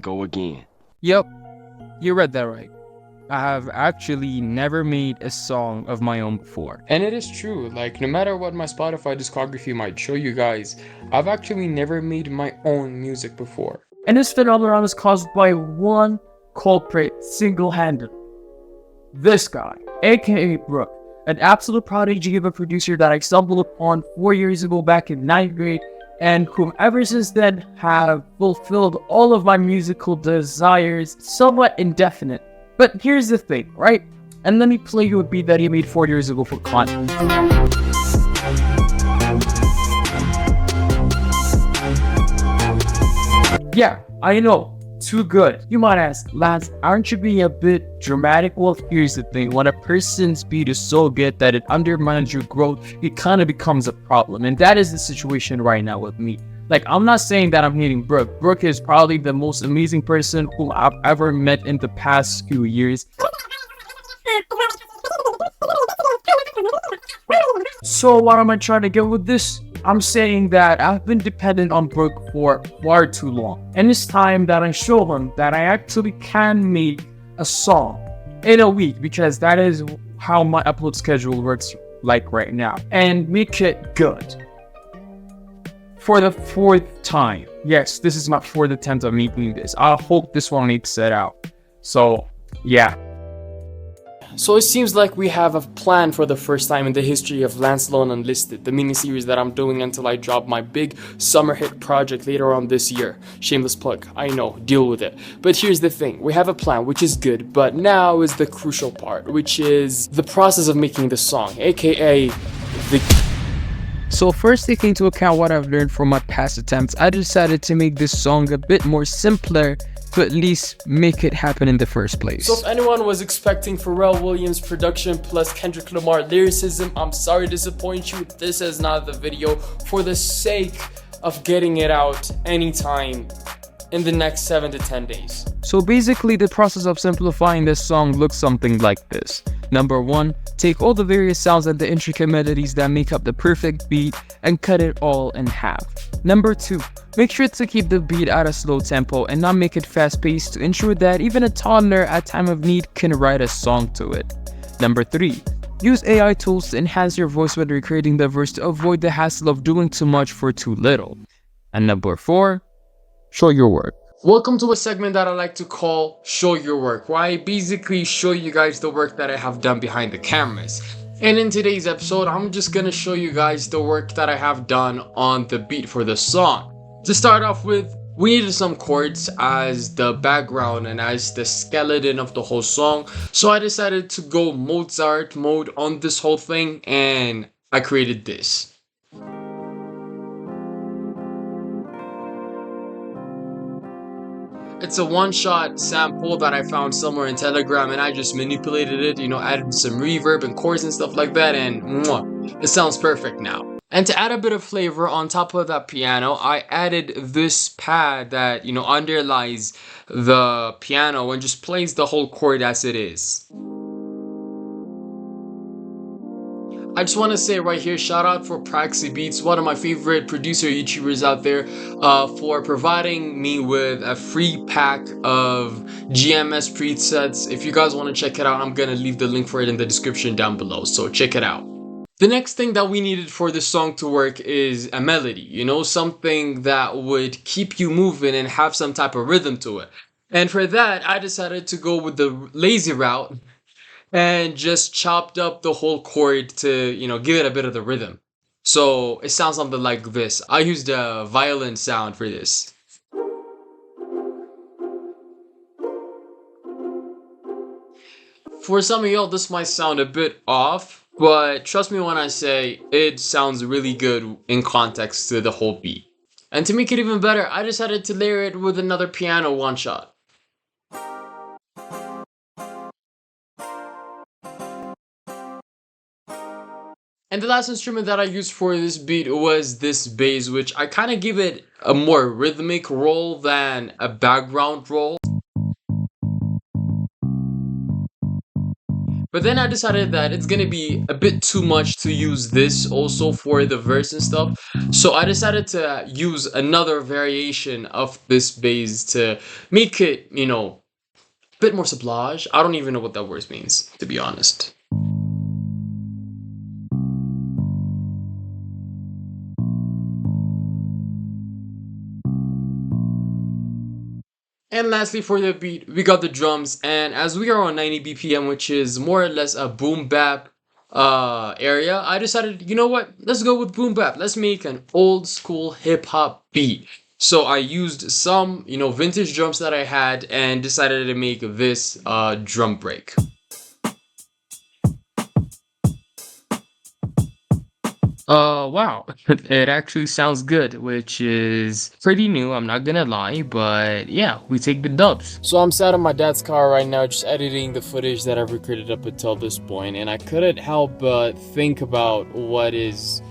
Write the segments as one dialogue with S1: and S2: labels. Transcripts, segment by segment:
S1: go again.
S2: Yep, you read that right. I have actually never made a song of my own before.
S3: And it is true, like no matter what my Spotify discography might show you guys, I've actually never made my own music before.
S4: And this phenomenon is caused by one culprit single-handed. This guy, aka Brooke, an absolute prodigy of a producer that I stumbled upon 4 years ago back in 9th grade, and whom ever since then have fulfilled all of my musical desires, somewhat indefinite. But here's the thing, right? And let me play you a beat that he made 4 years ago for content. Yeah, I know, too good. You might ask, Lance, aren't you being a bit dramatic? Well, here's the thing. When a person's beat is so good that it undermines your growth, it kind of becomes a problem. And that is the situation right now with me. Like, I'm not saying that I'm hating Brooke. Brooke is probably the most amazing person whom I've ever met in the past few years. So what am I trying to get with this? I'm saying that I've been dependent on Brooke for far too long. And it's time that I show him that I actually can make a song in a week, because that is how my upload schedule works like right now. And make it good. For the 4th time. Yes, this is my 4th attempt at making this. I hope this one makes it out. So, yeah.
S3: So it seems like we have a plan for the first time in the history of Lansellon Unlisted, the mini-series that I'm doing until I drop my big summer hit project later on this year. Shameless plug, I know, deal with it. But here's the thing, we have a plan, which is good, but now is the crucial part, which is the process of making the song, aka the...
S2: So first, taking into account what I've learned from my past attempts, I decided to make this song a bit more simpler to at least make it happen in the first place.
S3: So if anyone was expecting Pharrell Williams production plus Kendrick Lamar lyricism, I'm sorry to disappoint you. This is not the video for the sake of getting it out anytime in the next 7 to 10 days.
S2: So basically, the process of simplifying this song looks something like this. Number 1, take all the various sounds and the intricate melodies that make up the perfect beat and cut it all in half. Number 2, make sure to keep the beat at a slow tempo and not make it fast-paced to ensure that even a toddler at time of need can write a song to it. Number 3, use AI tools to enhance your voice when recreating the verse to avoid the hassle of doing too much for too little. And number 4, show your work.
S3: Welcome to a segment that I like to call Show Your Work, where I basically show you guys the work that I have done behind the cameras. And in today's episode, I'm just gonna show you guys the work that I have done on the beat for the song. To start off with, we needed some chords as the background and as the skeleton of the whole song. So I decided to go Mozart mode on this whole thing, and I created this. It's a one-shot sample that I found somewhere in Telegram, and I just manipulated it, added some reverb and chords and stuff like that, and it sounds perfect now. And to add a bit of flavor on top of that piano, I added this pad that, underlies the piano and just plays the whole chord as it is. I just want to say right here, shout out for Praxi Beats, one of my favorite producer YouTubers out there, for providing me with a free pack of GMS presets. If you guys want to check it out, I'm going to leave the link for it in the description down below, so check it out. The next thing that we needed for this song to work is a melody, something that would keep you moving and have some type of rhythm to it. And for that, I decided to go with the lazy route and just chopped up the whole chord to, give it a bit of the rhythm. So it sounds something like this. I used a violin sound for this. For some of y'all, this might sound a bit off, but trust me when I say it sounds really good in context to the whole beat. And to make it even better, I decided to layer it with another piano one shot. And the last instrument that I used for this beat was this bass, which I kind of give it a more rhythmic role than a background role. But then I decided that it's gonna be a bit too much to use this also for the verse and stuff. So I decided to use another variation of this bass to make it, a bit more sublage. I don't even know what that word means, to be honest. And lastly, for the beat, we got the drums, and as we are on 90 BPM, which is more or less a boom bap area, I decided, you know what? Let's go with boom bap. Let's make an old school hip hop beat. So I used some, vintage drums that I had and decided to make this drum break.
S2: Wow. It actually sounds good, which is pretty new, I'm not gonna lie, but yeah, we take the dubs.
S3: So I'm sat in my dad's car right now just editing the footage that I've recorded up until this point, and I couldn't help but think about what is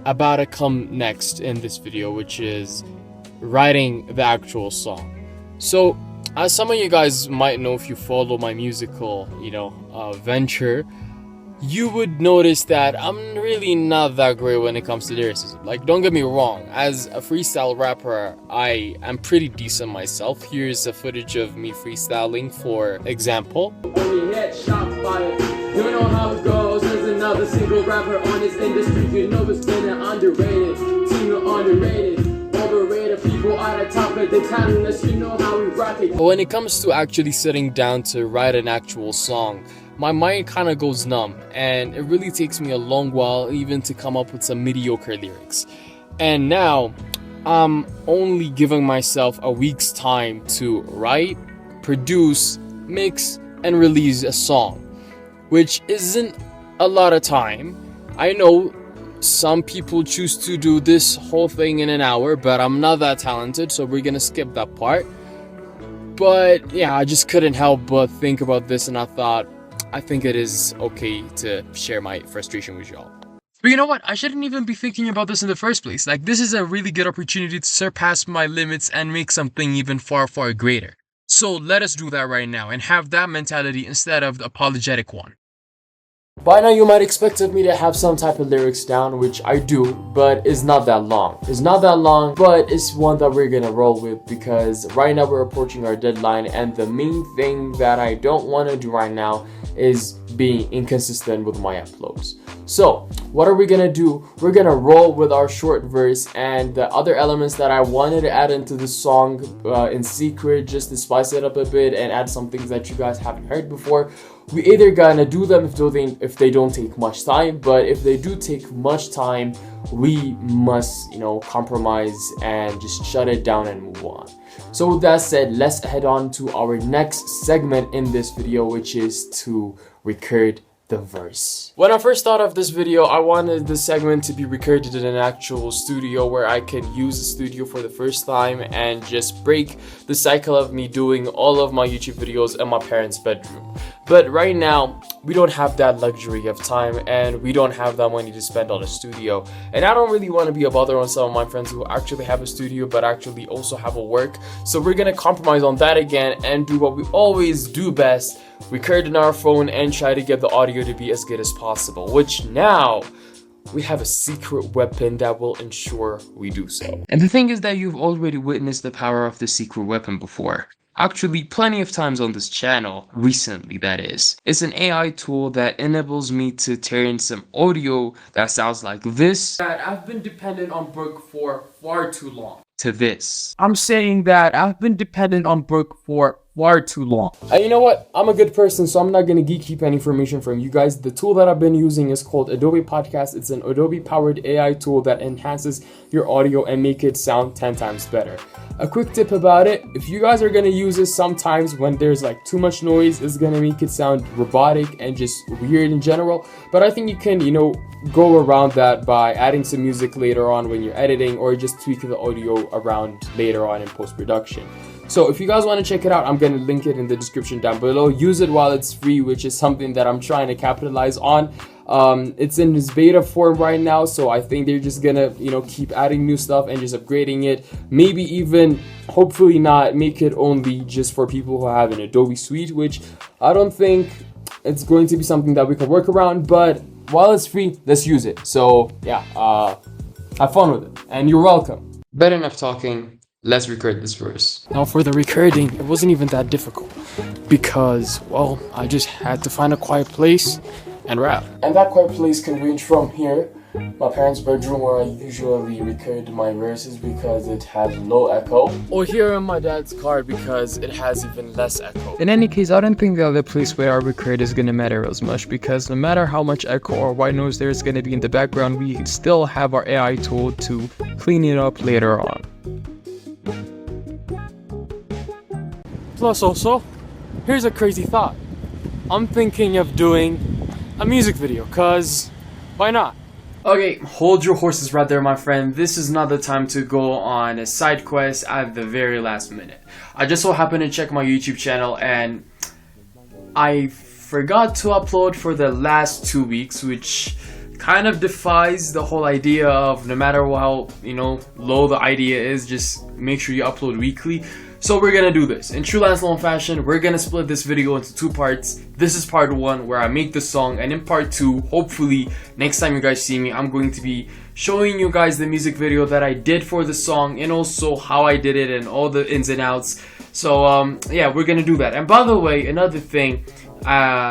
S3: about to come next in this video, which is writing the actual song. So as some of you guys might know if you follow my musical, venture, you would notice that I'm really not that great when it comes to lyricism. Like, don't get me wrong, as a freestyle rapper, I am pretty decent myself. Here's a footage of me freestyling, for example.
S1: Only head shot fire. You know how it goes. There's another single rapper on this industry. You know it's been underrated. Team underrated. Overrated. People are the top of the talent list. You know how we rock it.
S3: But when it comes to actually sitting down to write an actual song, my mind kind of goes numb, and it really takes me a long while even to come up with some mediocre lyrics. And now I'm only giving myself a week's time to write, produce, mix, and release a song, which isn't a lot of time. I know some people choose to do this whole thing in an hour, but I'm not that talented, so we're gonna skip that part. But yeah, I just couldn't help but think about this, and I think it is okay to share my frustration with y'all.
S2: But you know what? I shouldn't even be thinking about this in the first place. Like, this is a really good opportunity to surpass my limits and make something even far, far greater. So let us do that right now and have that mentality instead of the apologetic one.
S3: By now you might expect of me to have some type of lyrics down, which I do, but it's not that long. It's not that long, but it's one that we're gonna roll with because right now we're approaching our deadline, and the main thing that I don't want to do right now is being inconsistent with my uploads. So what are we gonna do? We're gonna roll with our short verse and the other elements that I wanted to add into the song in secret, just to spice it up a bit and add some things that you guys haven't heard before. We either gonna do them if they don't take much time, but if they do take much time, we must, compromise and just shut it down and move on. So with that said, let's head on to our next segment in this video, which is to record the verse. When I first thought of this video, I wanted this segment to be recorded in an actual studio where I can use the studio for the first time and just break the cycle of me doing all of my YouTube videos in my parents' bedroom. But right now, we don't have that luxury of time, and we don't have that money to spend on a studio. And I don't really want to be a bother on some of my friends who actually have a studio but actually also have a work. So we're gonna compromise on that again and do what we always do best: record in our phone and try to get the audio to be as good as possible, which now we have a secret weapon that will ensure we do so.
S2: And the thing is that you've already witnessed the power of the secret weapon before. Actually, plenty of times on this channel, recently that is. It's an AI tool that enables me to turn some audio that sounds like this
S4: That I've been dependent on Brooke for far too long.
S2: to this.
S4: I'm saying that I've been dependent on Brooke for far too long.
S3: You know what? I'm a good person, so I'm not gonna keep any information from you guys. The tool that I've been using is called Adobe Podcast. It's an Adobe powered AI tool that enhances your audio and make it sound 10 times better. A quick tip about it: if you guys are gonna use it, sometimes when there's like too much noise, it's gonna make it sound robotic and just weird in general. But I think you can, go around that by adding some music later on when you're editing, or just tweak the audio around later on in post-production. So if you guys want to check it out, I'm going to link it in the description down below. Use it while it's free, which is something that I'm trying to capitalize on. It's in its beta form right now, so I think they're just gonna, keep adding new stuff and just upgrading it. Maybe even, hopefully not, make it only just for people who have an Adobe suite, which I don't think
S1: it's going to be something that we can work around, but while it's free, let's use it. So yeah, have fun with it, and you're welcome.
S3: Better enough talking. Let's record this verse.
S5: Now for the recording, it wasn't even that difficult because, well, I just had to find a quiet place and rap.
S1: And that quiet place can range from here, my parents' bedroom where I usually record my verses because it has low echo, or here in my dad's car because it has even less echo.
S2: In any case, I don't think the other place where our record is gonna matter as much, because no matter how much echo or white noise there is gonna be in the background, we still have our AI tool to clean it up later on.
S5: Plus also, here's a crazy thought. I'm thinking of doing a music video, cause why not?
S3: Okay, hold your horses right there, my friend. This is not the time to go on a side quest at the very last minute. I just so happened to check my YouTube channel and I forgot to upload for the last 2 weeks, which kind of defies the whole idea of no matter how, low the idea is, just make sure you upload weekly. So we're gonna do this. In true Lansellon fashion, we're gonna split this video into 2 parts. This is part 1 where I make the song, and in part 2, hopefully, next time you guys see me, I'm going to be showing you guys the music video that I did for the song, and also how I did it and all the ins and outs. So yeah, we're gonna do that. And by the way, another thing,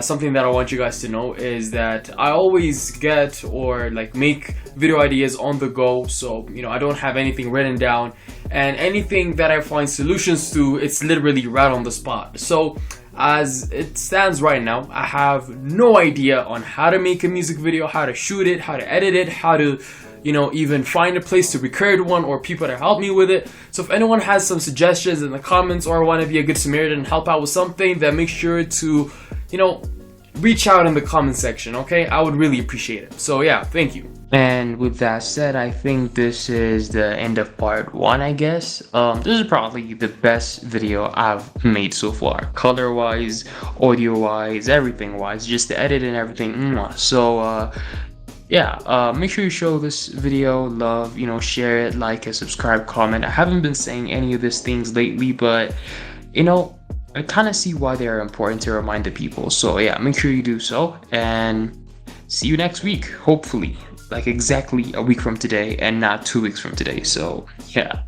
S3: something that I want you guys to know is that I always get or make video ideas on the go, so I don't have anything written down, and anything that I find solutions to, it's literally right on the spot. So as it stands right now, I have no idea on how to make a music video, how to shoot it, how to edit it, how to even find a place to record one, or people to help me with it. So if anyone has some suggestions in the comments, or want to be a good Samaritan and help out with something, then make sure to reach out in the comment section, okay? I would really appreciate it. So yeah, thank you.
S2: And with that said, I think this is the end of part 1, I guess. This is probably the best video I've made so far. Color-wise, audio-wise, everything-wise, just the edit and everything. So, yeah, make sure you show this video love, share it, like it, subscribe, comment. I haven't been saying any of these things lately, but, I kind of see why they are important to remind the people. So yeah, make sure you do so, and see you next week, hopefully. Exactly a week from today and not 2 weeks from today. So yeah.